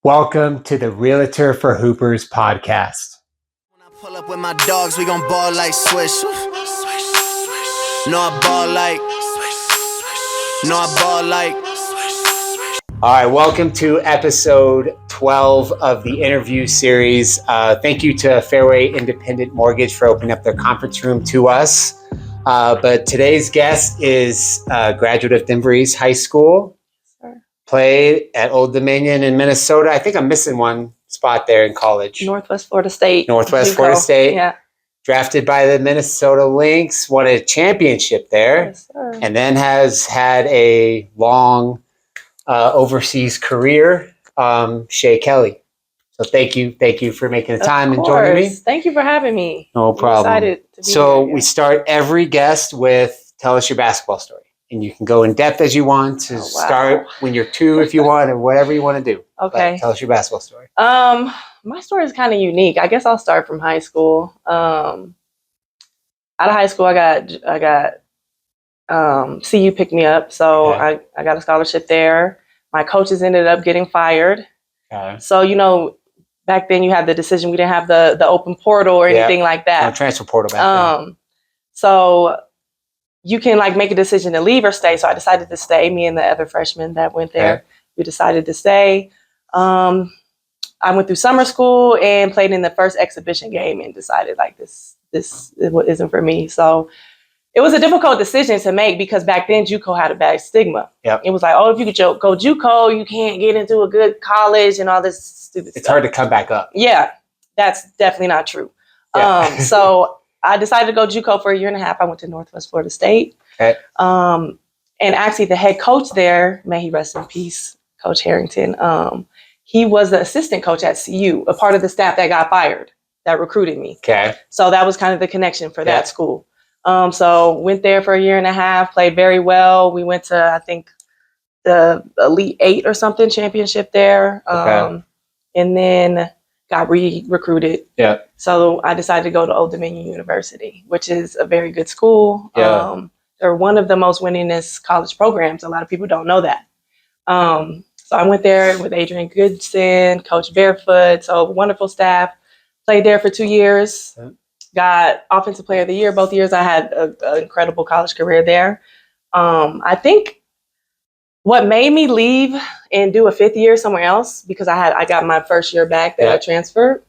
Welcome to the Realtor for Hoopers podcast. When I pull up with my dogs, we gon' ball like Swish. No, I ball like. No, I ball like. All right, welcome to episode 12 of the interview series. Thank you to Fairway Independent Mortgage for opening up their conference room to us. But today's guest is a graduate of Denver East High School. Played at Old Dominion in Minnesota. I think I'm missing one spot there in college. Northwest Florida State. Northwest JuCo. Florida State. Yeah. Drafted by the Minnesota Lynx, won a championship there, Yes, sir. and then has had a long overseas career. Shae Kelley. So thank you for making the time and joining me. Thank you for having me. No problem. I'm excited to be So here. we start every guest with tell us your basketball story. And you can go in depth as you want to start when you're 2 if you want, and whatever you want to do. Okay. But tell us your basketball story. My story is kind of unique. I guess I'll start from high school. Out of high school, I got CU picked me up, so Okay. I got a scholarship there. My coaches ended up getting fired. Okay. So back then you had the decision. We didn't have the open portal or anything like No that. transfer portal back then. So you can make a decision to leave or stay. So I decided to stay. Me and the other freshmen that went there, we decided to stay. I went through summer school and played in the first exhibition game and decided this isn't for me. So it was a difficult decision to make because back then JuCo had a bad stigma. Yep. It was like, oh, if you could go JuCo, you can't get into a good college and all this stupid stuff. It's hard to come back up. Yeah, that's definitely not true. Yeah. So I decided to go JuCo for a year and a half. I went to Northwest Florida State. Okay. And actually the head coach there, may he rest in peace, Coach Harrington, he was the assistant coach at CU, a part of the staff that got fired, that recruited me. Okay. So that was kind of the connection for that school. So went there for a year and a half, played very well. We went to, I think, the Elite 8 or something championship there. Okay. And then got recruited. Yeah. So I decided to go to Old Dominion University, which is a very good school. Yeah. They're one of the most winningest college programs. A lot of people don't know that. So I went there with Adrian Goodson, Coach Barefoot, so wonderful staff. Played there for 2 years. Yeah. Got Offensive Player of the Year both years. I had an incredible college career there. I think what made me leave and do a 5th year somewhere else, because I got my first year back that I transferred.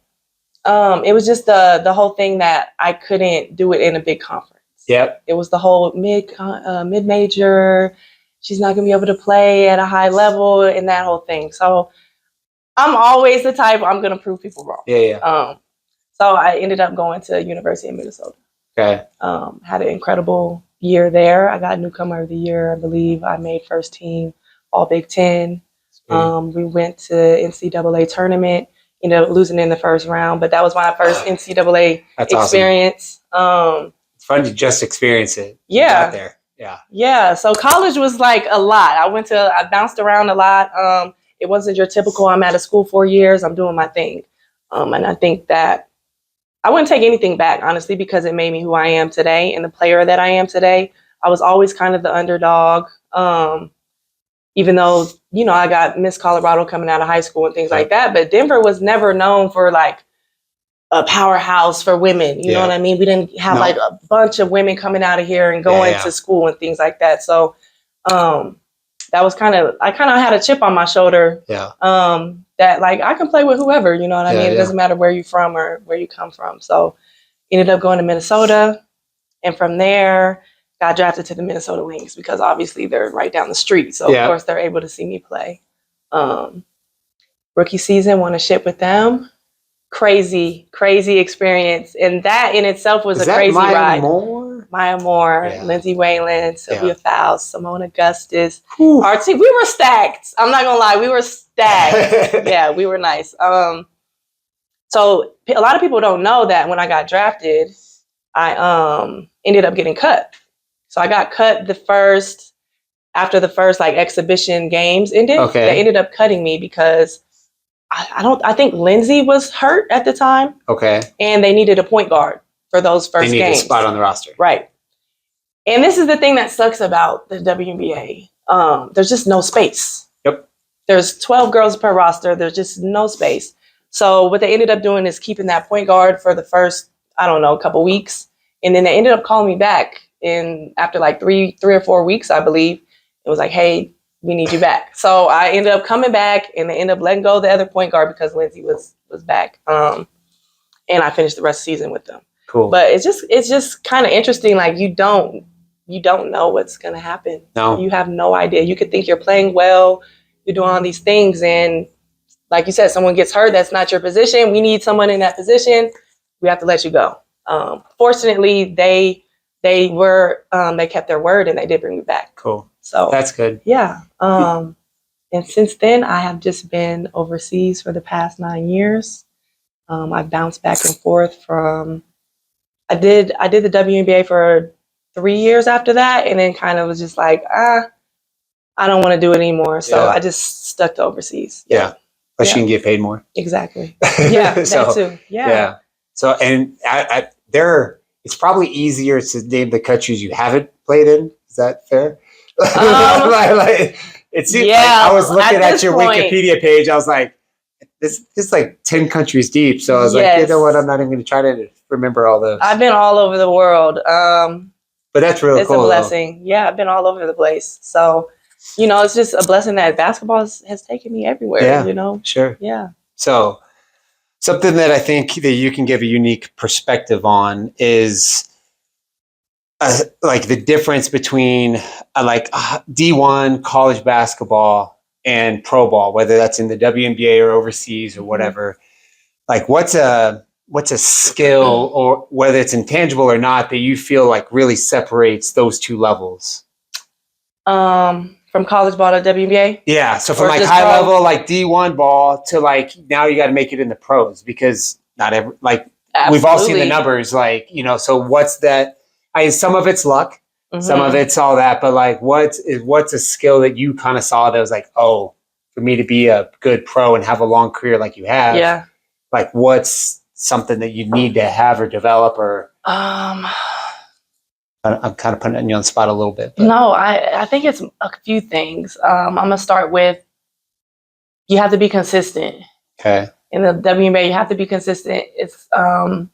It was just the whole thing that I couldn't do it in a big conference. Yep. It was the whole mid-major. She's not going to be able to play at a high level and that whole thing. So I'm always the type, I'm going to prove people wrong. Yeah. So I ended up going to University of Minnesota. Okay. Had an incredible year there. I got Newcomer of the Year, I believe. I made first team All Big Ten. We went to NCAA tournament, ended up losing in the first round, but that was my first NCAA experience. Awesome. It's fun to just experience it. Yeah. Out there. Yeah. Yeah. So college was a lot. I bounced around a lot. It wasn't your typical, I'm at a school 4 years, I'm doing my thing. And I think that I wouldn't take anything back, honestly, because it made me who I am today and the player that I am today. I was always kind of the underdog. Even though, I got Miss Colorado coming out of high school and things like that. But Denver was never known for a powerhouse for women. You know what I mean? We didn't have a bunch of women coming out of here and going to school and things like that. So that was I kind of had a chip on my shoulder. Yeah. That I can play with whoever, you know what I mean? It doesn't matter where you're from or where you come from. So ended up going to Minnesota. And from there, got drafted to the Minnesota Lynx because obviously they're right down the street. So of course they're able to see me play. Rookie season, won a ship with them. Crazy experience. And that in itself was a crazy ride. Maya Moore, Lindsay Whalen, Sylvia Fowles, Simone Augustus. Our team, we were stacked. I'm not gonna lie, we were stacked. Yeah, we were nice. So a lot of people don't know that when I got drafted, I ended up getting cut. So I got cut after the first exhibition games ended. Okay. They ended up cutting me because I think Lindsay was hurt at the time. Okay. And they needed a point guard for those first games. They need a spot on the roster. Right. And this is the thing that sucks about the WNBA. There's just no space. Yep. there's 12 girls per roster. There's just no space. So what they ended up doing is keeping that point guard for the first, I don't know, couple weeks. And then they ended up calling me back after like three or 4 weeks, I believe. It was like, hey, we need you back. So I ended up coming back, and they ended up letting go of the other point guard because Lindsay was back. And I finished the rest of the season with them. Cool. But it's just kind of interesting. Like you don't know what's going to happen. No. You have no idea. You could think you're playing well, you're doing all these things, and like you said, someone gets hurt. That's not your position. We need someone in that position. We have to let you go. Fortunately, they kept their word and they did bring me back. Cool. So that's good. Yeah. And since then, I have just been overseas for the past 9 years. I've bounced back and forth from. I did the WNBA for 3 years after that, and then kind of was just like, I don't want to do it anymore. So I just stuck to overseas. Yeah. But you can get paid more. Exactly. Yeah, so, that too. Yeah. So, and it's probably easier to name the countries you haven't played in. Is that fair? It seems like I was looking at your Wikipedia page. I was like, this is like 10 countries deep. So I was like, you know what? I'm not even going to try to remember all those. I've been all over the world. But that's really cool. It's a blessing. Though. Yeah, I've been all over the place. So, it's just a blessing that basketball has taken me everywhere. Yeah, sure. Yeah. So something that I think that you can give a unique perspective on is like the difference between D1 college basketball and pro ball, whether that's in the WNBA or overseas or whatever. Like what's a skill, or whether it's intangible or not, that you feel like really separates those two levels? From college ball to WNBA? Yeah. So from like high level, like D1 ball to like now you got to make it in the pros, because not every, like Absolutely. We've all seen the numbers, like, so what's that? Some of it's luck, some of it's all that, but like what's a skill that you kind of saw that was like, oh, for me to be a good pro and have a long career like you have, like what's something that you need to have or develop, or I'm kind of putting you on the spot a little bit. But. No, I think it's a few things. I'm going to start with, you have to be consistent. Okay. In the WNBA, you have to be consistent. It's, in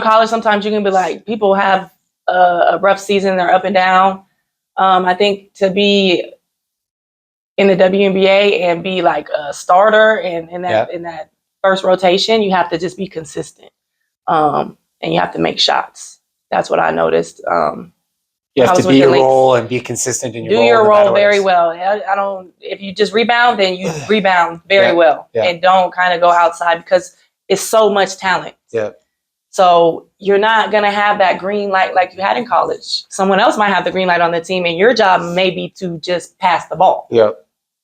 college, sometimes you can be like, people have a rough season, they're up and down. I think to be in the WNBA and be like a starter and in that first rotation, you have to just be consistent. And you have to make shots. That's what I noticed. You have to be your role and be consistent in your role. Do your role very well. I don't. If you just rebound, then you rebound very well, and don't kind of go outside, because it's so much talent. Yeah. So you're not gonna have that green light like you had in college. Someone else might have the green light on the team, and your job may be to just pass the ball. Yeah.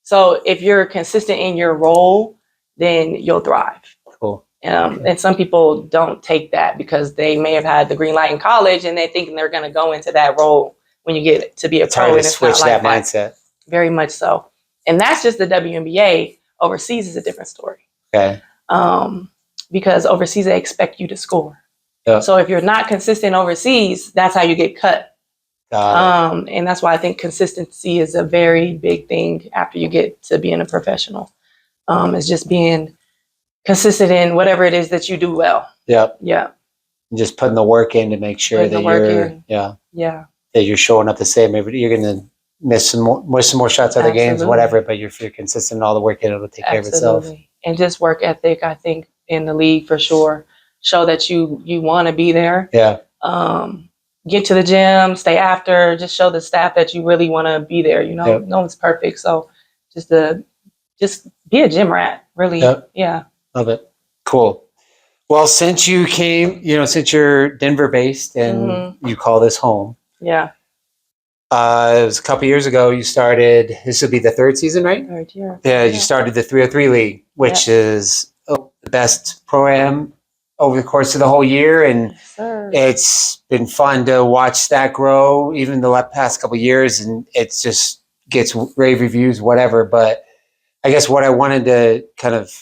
So if you're consistent in your role, then you'll thrive. Cool. And some people don't take that because they may have had the green light in college and they think they're going to go into that role when you get to be a pro. Hard to switch that mindset. Very much so. And that's just the WNBA. Overseas is a different story. Okay. Because overseas they expect you to score. Yep. So if you're not consistent overseas, that's how you get cut. And that's why I think consistency is a very big thing after you get to being a professional. It's just being consistent in whatever it is that you do well. Yep. Yeah. Just putting the work in to make sure that that you're showing up the same. You're going to miss some more shots other games, whatever. But if you're consistent in all the work in, it'll take care of itself. And just work ethic, I think, in the league for sure. Show that you want to be there. Yeah. Get to the gym, stay after. Just show the staff that you really want to be there. No one's perfect, so just be a gym rat. Really. Yep. Yeah. Love it. Cool. Well, since you came, since you're Denver based and you call this home. Yeah. It was a couple years ago you started, this will be the third season, right? Third year. Yeah, you started the 303 League, which is the best pro-am over the course of the whole year. And it's been fun to watch that grow even the past couple of years. And it just gets rave reviews, whatever. But I guess what I wanted to kind of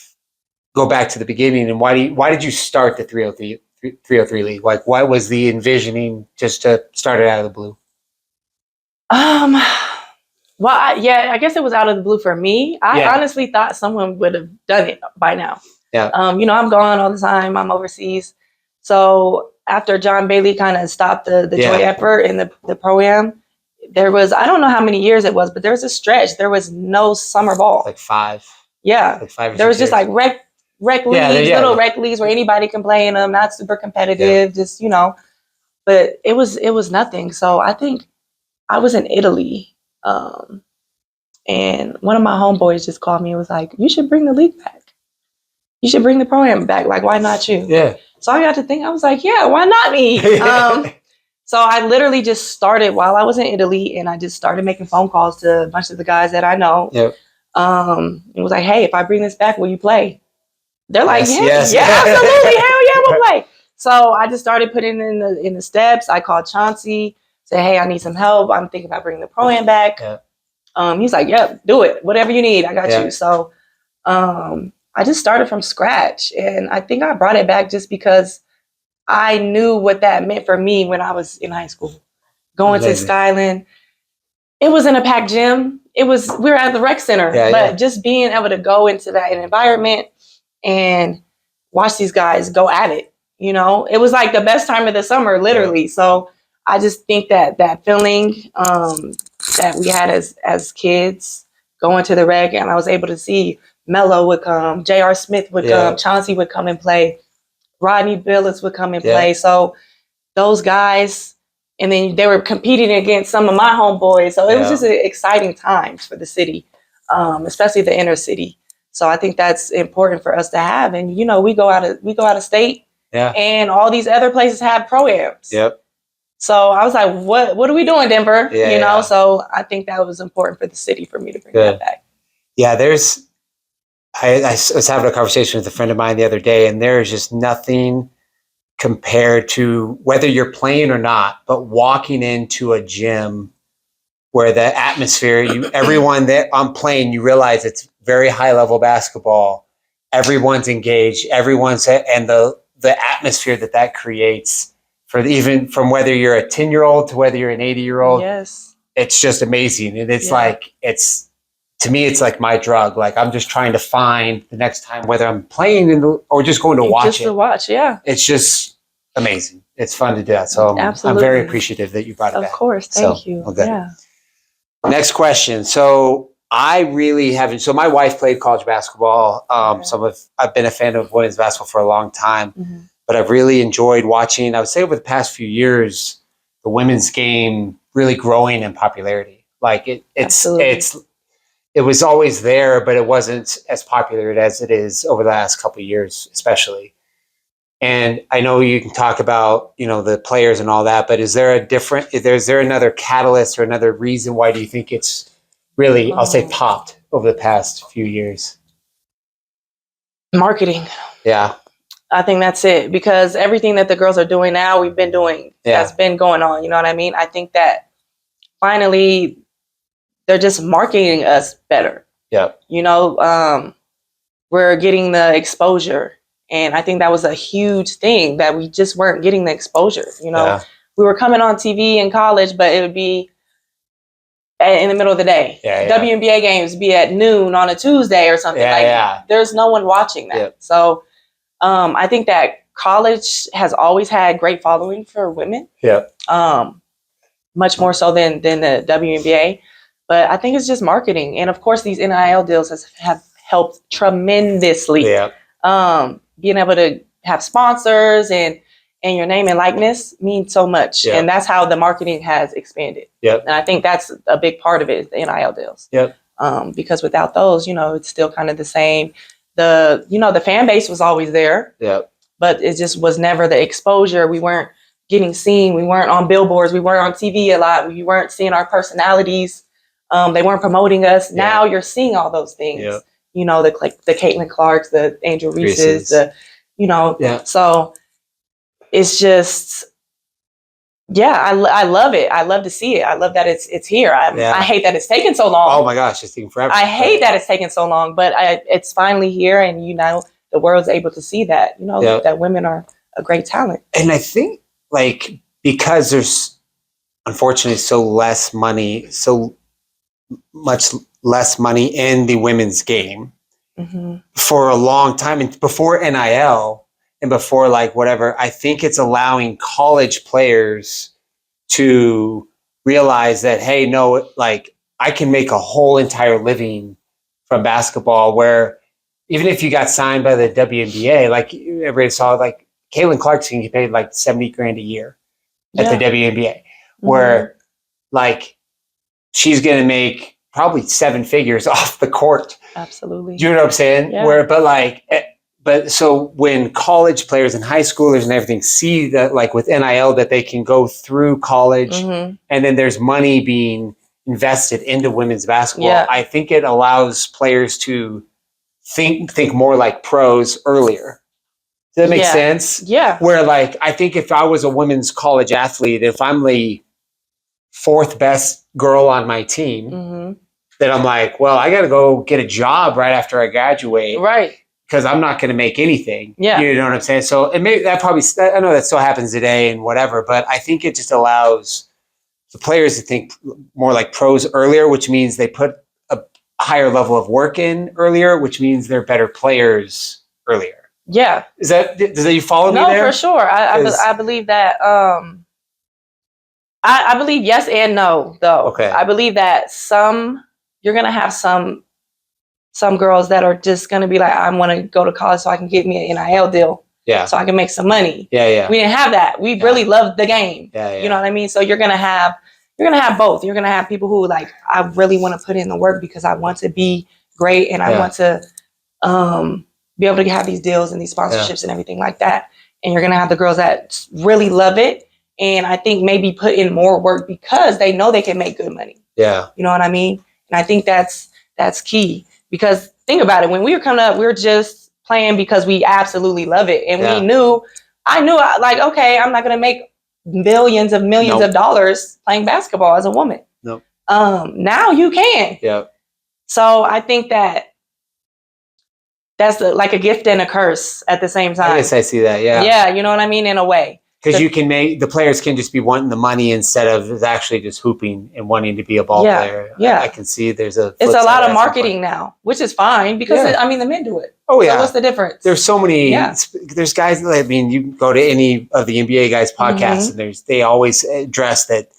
go back to the beginning, and why did you start the 303 League? Like, what was the envisioning just to start it out of the blue? Well, I guess it was out of the blue for me. I Yeah. honestly thought someone would have done it by now. Yeah. I'm gone all the time. I'm overseas. So after John Bailey kind of stopped the Yeah. joint effort in the pro-am, there was, I don't know how many years it was, but there was a stretch. There was no summer ball. Like 5. Yeah. Like 5 or There was 6 just years. like rec leagues, little rec leagues where anybody can play in them, not super competitive, just, but it was nothing. So I think I was in Italy. And one of my homeboys just called me and was like, you should bring the league back. You should bring the pro-am back. Like, why not you? Yeah. So I got to think, I was like, yeah, why not me? So I literally just started while I was in Italy, and I just started making phone calls to a bunch of the guys that I know. Yep. It was like, hey, if I bring this back, will you play? They're like, Yes. yeah, absolutely. Hell yeah, we'll play. So I just started putting in the steps. I called Chauncey, said, hey, I need some help. I'm thinking about bringing the pro-am back. Yeah. He's like, yep, do it. Whatever you need, I got Yeah. you. So I just started from scratch. And I think I brought it back just because I knew what that meant for me when I was in high school. Going to Skyland. It was in a packed gym. We were at the rec center. But just being able to go into that environment and watch these guys go at it, it was like the best time of the summer, literally. Yeah. So I just think that feeling that we had as kids going to the rec, and I was able to see Mello would come, J.R. Smith would come, Chauncey would come and play, Rodney Billis would come and play. So those guys, and then they were competing against some of my homeboys. So it was just exciting times for the city, especially the inner city. So I think that's important for us to have. And we go out of state, and all these other places have pro-ams. Yep. So I was like, what are we doing, Denver? So I think that was important for the city for me to bring that back. Yeah, I was having a conversation with a friend of mine the other day, and there is just nothing compared to whether you're playing or not, but walking into a gym where the atmosphere, everyone that I'm playing, you realize it's very high level basketball. Everyone's engaged, and the atmosphere that creates even from whether you're a 10-year-old to whether you're an 80-year-old. Yes. It's just amazing. And it's to me, it's like my drug. Like I'm just trying to find the next time, whether I'm playing or just going to watch it. Just to watch, yeah. It's just amazing. It's fun to do that. So I'm very appreciative that you brought it back. Of course. Thank you. Okay. Yeah. Next question. So I really haven't. So my wife played college basketball. I've been a fan of women's basketball for a long time, but I've really enjoyed watching. I would say over the past few years, the women's game really growing in popularity. Like it was always there, but it wasn't as popular as it is over the last couple of years, especially. And I know you can talk about, the players and all that, but is there another catalyst or another reason why do you think it's really, I'll say, popped over the past few years? Marketing. Yeah. I think that's it, because everything that the girls are doing now, we've been doing. That's been going on. You know what I mean? I think that finally they're just marketing us better. Yeah. We're getting the exposure. And I think that was a huge thing, that we just weren't getting the exposure. We were coming on TV in college, but it would be in the middle of the day. WNBA games be at noon on a Tuesday or something. There's no one watching that. Yeah. So I think that college has always had great following for women. Yeah. Much more so than the WNBA. But I think it's just marketing. And of course, these NIL deals have helped tremendously. Yeah. Being able to have sponsors and your name and likeness means so much. Yep. And that's how the marketing has expanded. Yep. And I think that's a big part of it, is the NIL deals. Yep. Because without those, it's still kind of the same. The fan base was always there. Yep. But it just was never the exposure. We weren't getting seen. We weren't on billboards. We weren't on TV a lot. We weren't seeing our personalities. They weren't promoting us. Yep. Now you're seeing all those things. Yep. The Caitlin Clarks, the Angel Reeses, so it's just, I love it. I love to see it. I love that it's here. I hate that it's taken so long. Oh my gosh, it's taking forever. I hate that it's taken so long, but it's finally here, and the world's able to see that, that women are a great talent. And I think because there's unfortunately so much less money in the women's game Mm-hmm. for a long time, and before NIL and before like whatever. I think it's allowing college players to realize that, hey, no, like I can make a whole entire living from basketball, where even if you got signed by the WNBA, like everybody saw, like Caitlin Clarkson get paid like 70 grand a year at the WNBA, where like she's going to make probably 7 figures off the court. Absolutely. Do you know what I'm saying? Yeah. But so when college players and high schoolers and everything see that, like with NIL, that they can go through college and then there's money being invested into women's basketball, I think it allows players to think more like pros earlier. Does that make sense? Yeah. Where like, I think if I was a women's college athlete, if I'm the 4th best girl on my team, then I'm like, well, I got to go get a job right after I graduate. Right. Because I'm not going to make anything. Yeah. You know what I'm saying? So it may, that probably, I know that still happens today and whatever, but I think it just allows the players to think more like pros earlier, which means they put a higher level of work in earlier, which means they're better players earlier. Yeah. Does that you follow me there? No, for sure. I believe that. I believe yes and no, though. Okay. I believe that you're gonna have some girls that are just gonna be like, I want to go to college so I can get me an NIL deal. Yeah. So I can make some money. Yeah, yeah. We didn't have that. We really loved the game. Yeah, yeah. You know what I mean? So you're gonna have both. You're gonna have people who like, I really want to put in the work because I want to be great and I want to be able to have these deals and these sponsorships and everything like that. And you're gonna have the girls that really love it and I think maybe put in more work because they know they can make good money. Yeah. You know what I mean? And I think that's key. Because think about it, when we were coming up, we were just playing because we absolutely love it. And I knew like, okay, I'm not going to make millions of dollars playing basketball as a woman. Nope. Now you can. Yeah. So I think that's like a gift and a curse at the same time. I guess I see that. Yeah. Yeah. You know what I mean? In a way. Because you can the players can just be wanting the money instead of actually just hooping and wanting to be a ball player. Yeah. I can see it's a lot of marketing now, which is fine because the men do it. Oh yeah. So what's the difference? There's so many, there's guys, I mean, you go to any of the NBA guys podcasts and they always address that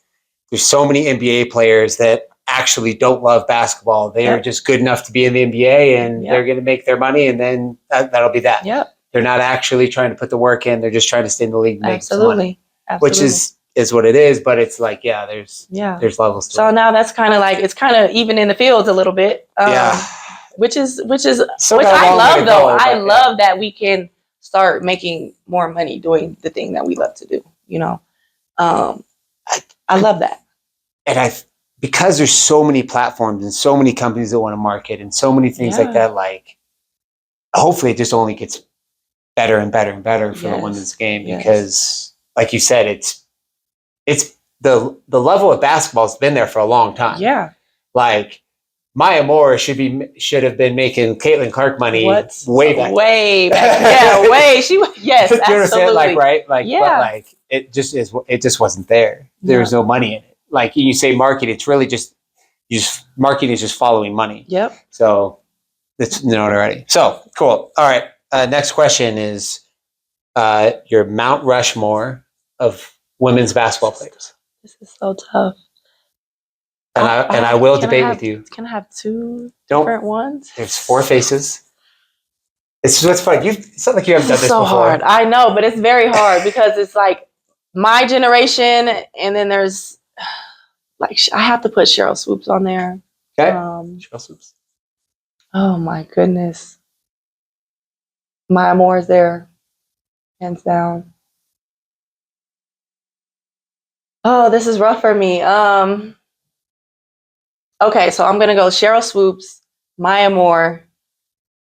there's so many NBA players that actually don't love basketball. They are just good enough to be in the NBA and they're going to make their money and then that'll be that. Yep. They're not actually trying to put the work in. They're just trying to stay in the league and make some money. Absolutely. Which is what it is. But it's like, there's levels to it. So now that's kind of like, it's kind of even in the fields a little bit. Which I love though. I love that we can start making more money doing the thing that we love to do. You know, I love that. And because there's so many platforms and so many companies that want to market and so many things like that, like hopefully it just only gets better and better and better for the women's game because, like you said, it's the level of basketball has been there for a long time. Yeah, like Maya Moore should have been making Caitlin Clark money way back. Way back. Yeah, way. She was absolutely. Like right, like but like it just wasn't there. There was no money in it. Like you say, market. It's really just marketing is just following money. Yep. So it's known already. So cool. All right. Next question is your Mount Rushmore of women's basketball players. This is so tough. And I will debate with you. Can I have two different ones? There's 4 faces. It's fun. It's not like you haven't done this before. So hard. I know, but it's very hard because it's like my generation, and then there's like I have to put Cheryl Swoops on there. Okay. Cheryl Swoops. Oh my goodness. Maya Moore is there, hands down. Oh, this is rough for me. Okay, so I'm gonna go Cheryl Swoops, Maya Moore.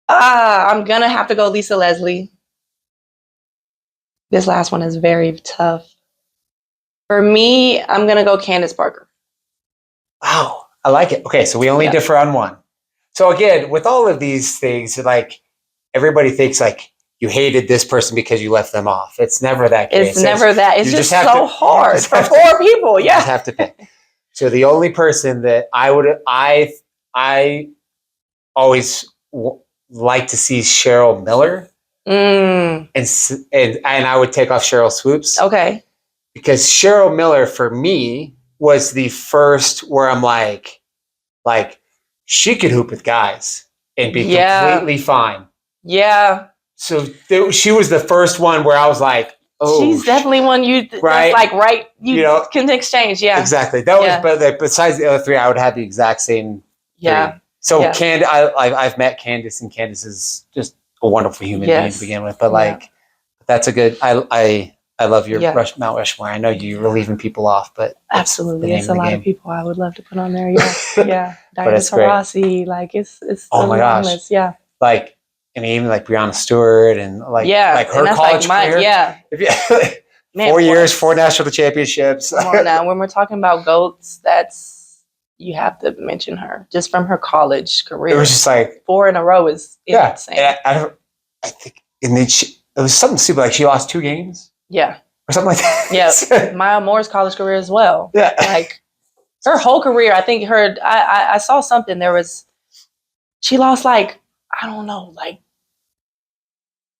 I'm gonna have to go Lisa Leslie. This last one is very tough. For me, I'm gonna go Candace Parker. Wow, I like it. Okay, so we only differ on one. So again, with all of these things, like everybody thinks like you hated this person because you left them off. It's never that case. It's never that. It's just so hard for 4 people. You Yeah. just have to pick. So the only person that I always like to see Cheryl Miller, and I would take off Cheryl Swoops. Okay. Because Cheryl Miller for me was the first where I'm like she could hoop with guys and be completely fine. Yeah. So she was the first one where I was like, oh, she's definitely one you right? that's like right. You can exchange. Yeah. Exactly. That was, but besides the other three, I would have the exact same. Yeah. Three. So I've met Candace, and Candace is just a wonderful human being to begin with. But like, that's a good. I love your Mount Rushmore. I know you're leaving people off, but absolutely, it's a lot of people I would love to put on there. Yeah, yeah. Diana Taurasi, like it's oh my gosh, list. Yeah. Like, and even like Breanna Stewart and like her college career. Yeah. 4 years, 4 national championships. Come on now, when we're talking about GOATs, you have to mention her just from her college career. It was just like 4 in a row is insane. I think, and then it was something stupid, like she lost 2 games. Yeah. Or something like that. Yeah. Maya Moore's college career as well. Yeah. Like her whole career, I think I saw something. She lost like, I don't know, like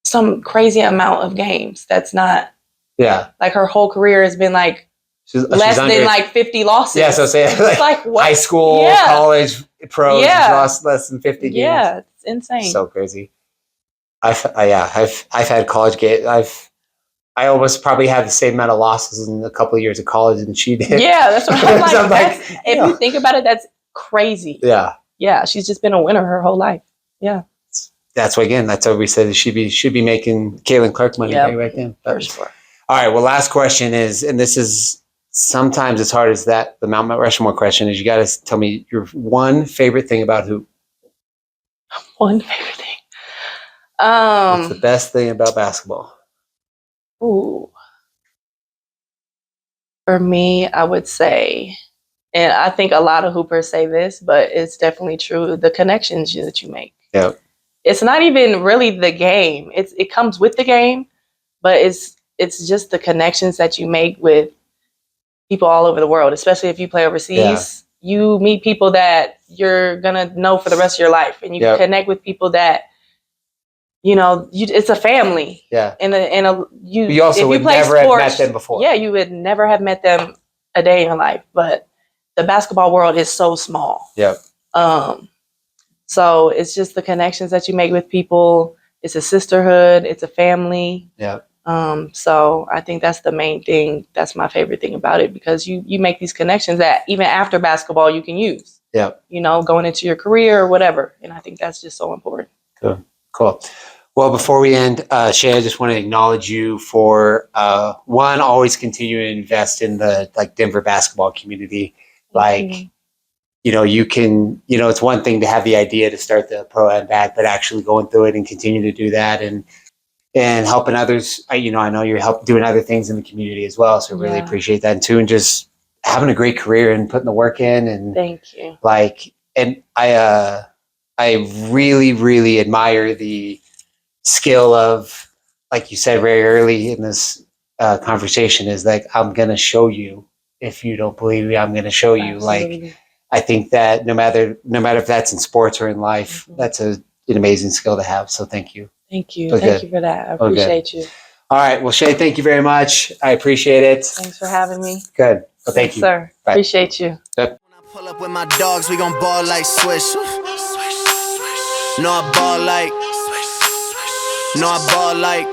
some crazy amount of games. That's not. Yeah. Like her whole career has been like less than like 50 losses. Yeah. So say like what? High school, college, pros, lost less than 50 games. Yeah. It's insane. So crazy. I've had college games. I almost probably had the same amount of losses in a couple of years of college than she did. Yeah, that's what I'm like. If you think about it, that's crazy. Yeah. Yeah, she's just been a winner her whole life. Yeah. That's why we said she should be making Caitlin Clark money right then. For sure. All right. Well, last question is, and this is sometimes as hard as that. The Mount Rushmore question is, you got to tell me your one favorite thing about hoop. One favorite thing. What's the best thing about basketball? Ooh. For me, I would say, and I think a lot of hoopers say this, but it's definitely true, the connections that you make. Yeah. It's not even really the game. It comes with the game, but it's just the connections that you make with people all over the world, especially if you play overseas. Yeah. You meet people that you're going to know for the rest of your life, and you connect with people that it's a family. Yeah. You also would never have met them before. Yeah, you would never have met them a day in your life. But the basketball world is so small. Yeah. So it's just the connections that you make with people. It's a sisterhood. It's a family. Yeah. So I think that's the main thing. That's my favorite thing about it, because you make these connections that even after basketball you can use. Yeah. Going into your career or whatever. And I think that's just so important. Cool. Well, before we end, Shae, I just want to acknowledge you for one, always continue to invest in the Denver basketball community. You can, it's one thing to have the idea to start the pro-am back, but actually going through it and continue to do that and helping others. I know you're doing other things in the community as well. So really appreciate that too. And just having a great career and putting the work in. And thank you. And I really, really admire the skill of, like you said very early in this conversation, is like, I'm going to show you. If you don't believe me, I'm going to show you. Absolutely. I think that no matter if that's in sports or in life, that's an amazing skill to have. So thank you. Thank you. Thank you for that. I appreciate you. All right. Well, Shae, thank you very much. I appreciate it. Thanks for having me. Good. Well, thank you. Sir. Bye. Appreciate you. Yep. When I pull up with my dogs, we gon' ball like Swish. No, I ball like. No, I ball like.